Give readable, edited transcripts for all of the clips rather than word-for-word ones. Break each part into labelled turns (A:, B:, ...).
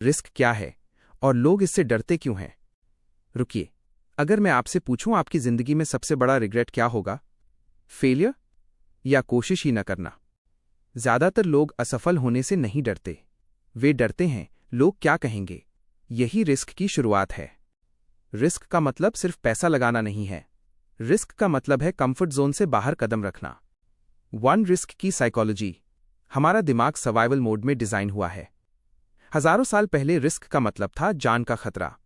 A: Risk क्या है और लोग इससे डरते क्यों हैं? रुकिए, अगर मैं आपसे पूछूं आपकी जिंदगी में सबसे बड़ा रिग्रेट क्या होगा? फेलियर या कोशिश ही न करना? ज्यादातर लोग असफल होने से नहीं डरते, वे डरते हैं लोग क्या कहेंगे। यही रिस्क की शुरुआत है। रिस्क का मतलब सिर्फ पैसा लगाना नहीं है। रिस्क का मतलब है कंफर्ट जोन से बाहर कदम रखना। वन रिस्क की साइकोलॉजी। हमारा दिमाग सर्वाइवल मोड में डिजाइन हुआ है। हजारों साल पहले रिस्क का मतलब था जान का खतरा।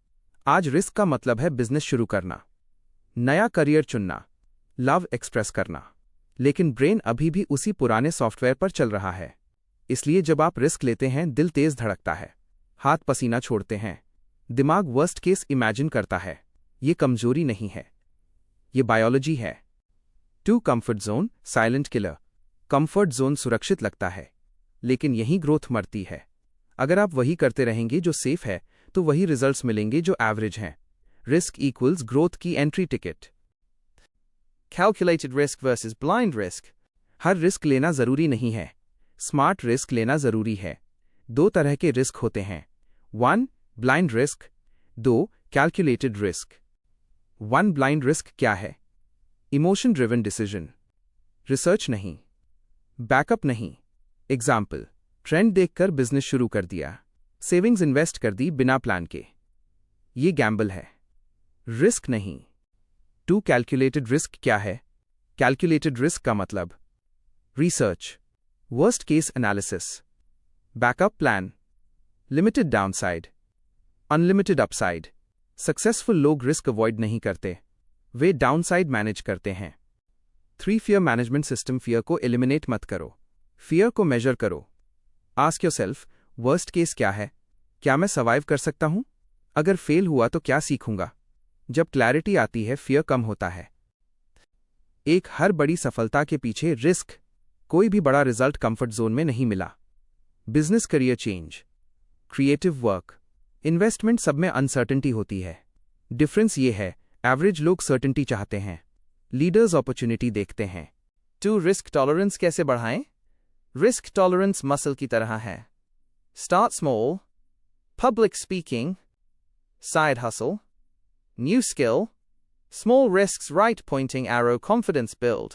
A: आज रिस्क का मतलब है बिजनेस शुरू करना, नया करियर चुनना, लव एक्सप्रेस करना। लेकिन ब्रेन अभी भी उसी पुराने सॉफ्टवेयर पर चल रहा है। इसलिए जब आप रिस्क लेते हैं दिल तेज धड़कता है, हाथ पसीना छोड़ते हैं, दिमाग वर्स्ट केस इमेजिन करता है। ये कमजोरी नहीं है, ये बायोलॉजी है। Two comfort zone silent killer. Comfort zone सुरक्षित लगता है, लेकिन यही ग्रोथ मरती है। अगर आप वही करते रहेंगे जो सेफ है, तो वही रिजल्ट्स मिलेंगे जो एवरेज हैं। रिस्क इक्वल्स ग्रोथ की entry ticket.
B: Calculated risk versus blind risk.
A: हर रिस्क लेना जरूरी नहीं है, स्मार्ट रिस्क लेना जरूरी है। दो तरह के रिस्क होते हैं, 1. Blind risk, 2. Calculated risk. 1. Blind risk क्या है? Emotion driven decision. रिसर्च नहीं, बैकअप नहीं। एग्जाम्पल, ट्रेंड देखकर बिजनेस शुरू कर दिया, सेविंग्स इन्वेस्ट कर दी बिना प्लान के। ये गैम्बल है, रिस्क नहीं। 2. कैलकुलेटेड रिस्क क्या है? कैलकुलेटेड रिस्क का मतलब research, worst case analysis, backup plan, limited downside, unlimited upside. Successful लोग रिस्क अवॉइड नहीं करते, वे डाउनसाइड मैनेज करते हैं। 3. Fear management system. फियर को एलिमिनेट मत करो, फियर को मेजर करो। आस्क योरसेल्फ, वर्स्ट केस क्या है? क्या मैं सर्वाइव कर सकता हूं? अगर फेल हुआ तो क्या सीखूंगा? जब क्लैरिटी आती है, फियर कम होता है। एक हर बड़ी सफलता के पीछे रिस्क। कोई भी बड़ा रिजल्ट कंफर्ट जोन में नहीं मिला। Business career change, creative work, investment, सब में अनसर्टेनिटी होती है। डिफरेंस ये है, एवरेज लोग सर्टेनिटी चाहते हैं, लीडर्स अपॉर्चुनिटी देखते हैं।
B: 2. रिस्क टॉलरेंस कैसे बढ़ाएं? रिस्क टॉलरेंस मसल की तरह है। Start small, public speaking, side hustle, new skill, small risks, right pointing arrow, confidence build.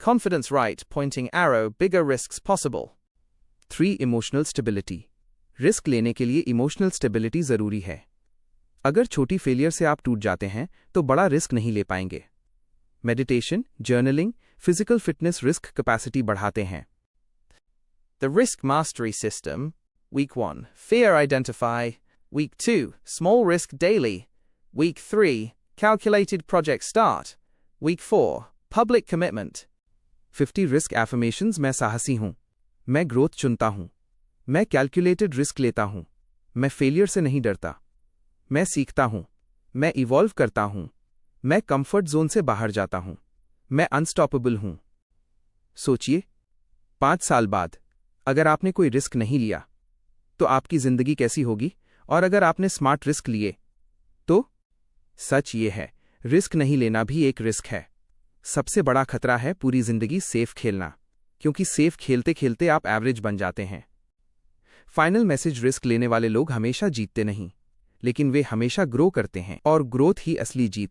B: Confidence, right pointing arrow, bigger risks possible.
A: 3. Emotional stability. Risk लेने के लिए इमोशनल स्टेबिलिटी जरूरी है। अगर छोटी फेलियर से आप टूट जाते हैं तो बड़ा रिस्क नहीं ले पाएंगे। Meditation, journaling, physical fitness risk capacity बढ़ाते हैं।
B: The risk mastery system. Week 1, fear identify. Week 2, small risk daily. Week 3, calculated project start. Week 4, public commitment.
A: 50 risk affirmations. मैं साहसी हूं, मैं ग्रोथ चुनता हूं, मैं कैलकुलेटेड रिस्क लेता हूं, मैं फेलियर से नहीं डरता, मैं सीखता हूं, मैं इवॉल्व करता हूं, मैं कंफर्ट जोन से बाहर जाता हूं, मैं अनस्टॉपेबल हूं। सोचिए, 5 साल बाद अगर आपने कोई रिस्क नहीं लिया तो आपकी जिंदगी कैसी होगी? और अगर आपने स्मार्ट रिस्क लिए तो? सच ये है, रिस्क नहीं लेना भी एक रिस्क है। सबसे बड़ा खतरा है पूरी जिंदगी सेफ खेलना, क्योंकि सेफ खेलते खेलते आप एवरेज बन जाते हैं। फाइनल मैसेज, रिस्क लेने वाले लोग हमेशा जीतते नहीं, लेकिन वे हमेशा ग्रो करते हैं, और ग्रोथ ही असली जीत